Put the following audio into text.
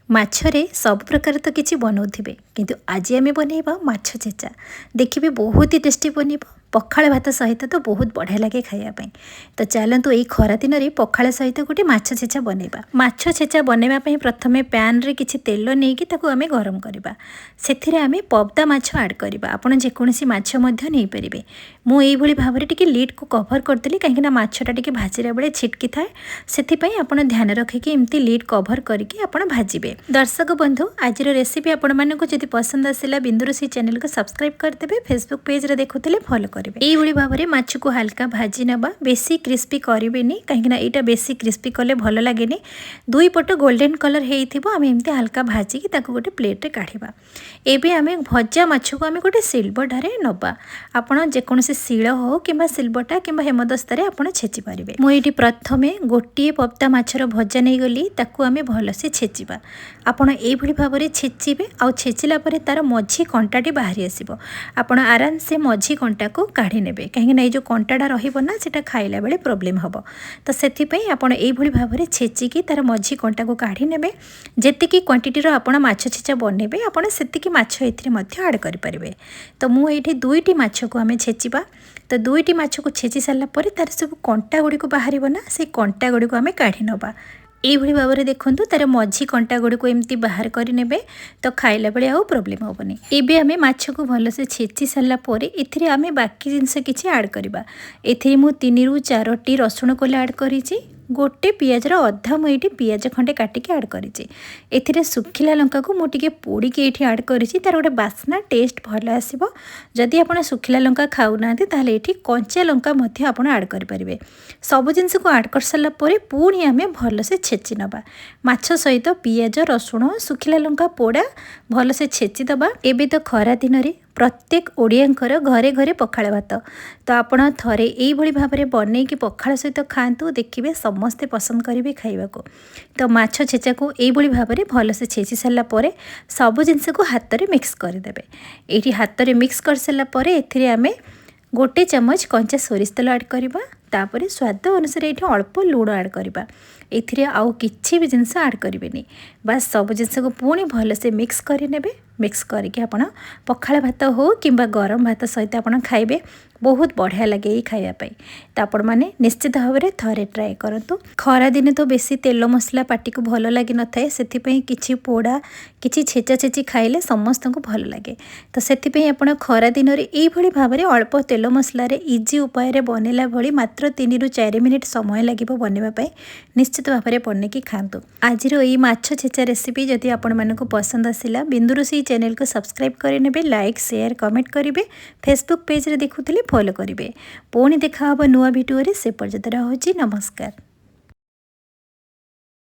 माछरे सब प्रकार तो किसी बनाऊे किंतु आज आम बनइबा माछ छेचा देखिए बहुत ही टेस्टी बन पखाल भात सहित तो बहुत बढ़िया लगे खायापी। तो चलतु यही खरा दिन में पखाल सहित गोटे माछ छेचा बनइबा। माछ छेचा बनवाई प्रथम पैन रे किछि तेल नहीं आम गरम करवा से आम पब्दा माछ आड करवा। आपड़ जेकोसी माछ नहीं पारे। मुझे भाव में टी लीड को कभर करदेली कहीं माछटा टी भाजरा बेले छिटकी थाए से ध्यान रखिकी एमती लीड कभर करके आप भाजबे। दर्शक बंधु आज रेसिपी आपण मानक जदि पसंद आसला बिंदुरोसी चैनल को सब्सक्राइब करदेवे। फेसबुक पेज रे देखुले फॉलो करेंगे। यही भाव में माछ को हल्का भाजी नवा बेसी क्रिस्पी करें कहीं यहाँ बेसी क्रिस्पी कले भल लगे। दुई पट गोल्डन कलर होम एमती हल्का भाजिकी गोटे प्लेट काढ़ा। एबे आम भजा माछ को आम गोटे सिल्वरटारे नवा। आपड़ जेकोसी शिल हो कि सिल्वरटा कि हेमदस्तार आप छेची पारे। मुझे प्रथमे गोटे पब्दा माछर भजा नहीं गली आम भलसे छेचिबा। आपड़ यही भाव में छेचिबे आ छेचिला तार मझी कंटाटी बाहरी आसो। आपड़ आराम से मझी कंटा को काढ़ी नेबे कहीं जो कंटाटा रहा से खाइला बेले प्रोब्लेम हम। तो से आपड़ यही भाव में छेचिकी तार मझी कंटा को काढ़ी नेबे। जेतिकी क्वांटिटीर आपड़ माछ छेचा बनेबे आपड़ सेतिकी माछ एथिरे मध्य ऐड करें। तो मुझे दुईटी माछ को आम छेचिबा। तो दुईटी माछ को छेची सारा पर तार सब कंटा गुड़ी को बाहर ना से कंटा गुड़ी को आम काढ़ी नवा। यही भाव में देखूँ तार मझी कंटा गुड़ी को एमती बाहर करे तो खाइला बेले आउ प्रोब्लेम हेनी। एबे आम माछ को भलसे छेची सारापर ए आम बाकी जिनस किसी ऐड करवा। ए मु 3 ରୁ 4टी रसुण कोला ऐड करी। गोटे पियाजर अधा मुझे पियाज खंडे काटिकी ऐड करी। सुखिला लंका को मुझे पोड़ी के ये ऐड करी। तार गोटे बास्ना टेस्ट भल आसो। जदि आप सुखिला लंका खाऊना ताहले ये कंचा लंका आप ऐड करें। सब जिनस को ऐड कर सारापर पुणी आम भलसे छेची नवा। माछ सहित पियाज रसुण सुखिला लंका पोड़ा भलसे छेचीदबा। एबे तो खरा दिन में प्रत्येक ओडियांकर घरे घरे पखाल भात। तो आपण थरे यही भाव में बनईकी पखाल सहित खातु देखिए समस्ते पसंद करेंगे खाइबा को। तो माछ छेचा को यही भाव में भलसे छेची सारापर सब जिनस को हाथ में मिक्स करदे। ये हाथ में मिक्स कर सारापर आम गोटे चमच कंचा सोरिष तेल ऐड करवा। तापर स्वाद अनुसार ये अल्प लुण ऐड करवा। एथिरे आउ किछि भी जिनस ऐड करें। बस सब जिनस को पुणी भलसे मिक्स करे। मिक्स करके आप पखाल भात हो कि गरम भात सहित आप खाइबे बहुत बढ़िया लगे ये खायापी। तो आपण मैंने निश्चित भाव में थरे ट्राए करूँ। खरा दिने तो बेसी तेल मसला पाटी को भल लगी न थाए से किछि पोड़ा किछि छेचा छेची खाइले समस्त को भल लगे। तो से आप खरा दिन में यही भाव में अल्प तेल मसलार इजी उपाय बनला भली मात्र 3 ରୁ 4 मिनिट समय लगे बनवाई। निश्चित भाव में बनैकी खातु। आज यही माछ छेचा रेसिपी जदि आपण मानक पसंद आसला बिंदुरोसी चैनल को सब्सक्राइब करेंगे। लाइक शेयर कमेंट करेंगे। फेसबुक पेज रे देखुले फॉलो करेंगे। पुणी देखा नुआ वीडियो से पर्यंत रहुछि। नमस्कार।